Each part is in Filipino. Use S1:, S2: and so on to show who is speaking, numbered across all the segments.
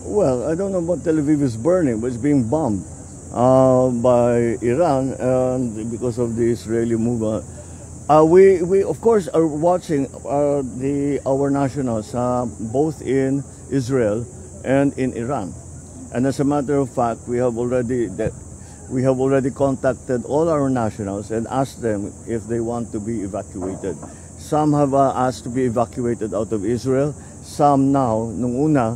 S1: Well, I don't know about Tel Aviv is burning, but it's being bombed by Iran, and because of the Israeli movement. We of course are watching our nationals both in Israel and in Iran, and as a matter of fact, we have already contacted all our nationals and asked them if they want to be evacuated. Some have asked to be evacuated out of Israel. Some now, nung una,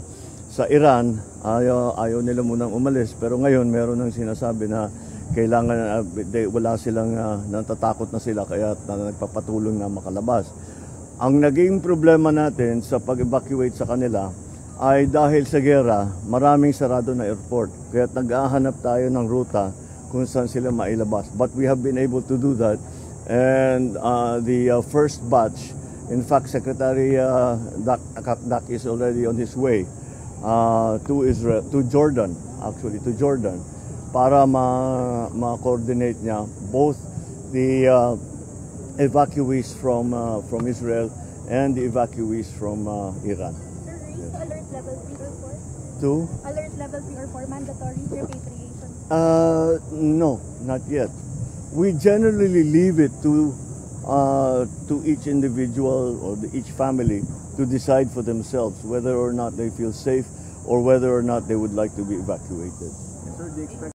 S1: sa Iran, ayaw nila munang umalis. Pero ngayon, meron nang sinasabi na kailangan, wala silang, natatakot na sila kaya nagpapatulong na makalabas. Ang naging problema natin sa pag-evacuate sa kanila ay dahil sa gera, maraming sarado na airport. Kaya nag-ahanap tayo ng ruta kung saan sila mailabas. But we have been able to do that. And the first batch, in fact, Secretary Dak is already on his way to Israel, to Jordan, para ma-coordinate niya both the evacuees from Israel and the evacuees from Iran.
S2: Sir, alert level 3 or 4?
S1: To?
S2: Alert level 3 or 4 mandatory repatriation?
S1: No, not yet. We generally leave it to each individual or each family to decide for themselves whether or not they feel safe or whether or not they would like to be evacuated.
S3: Sir, do you expect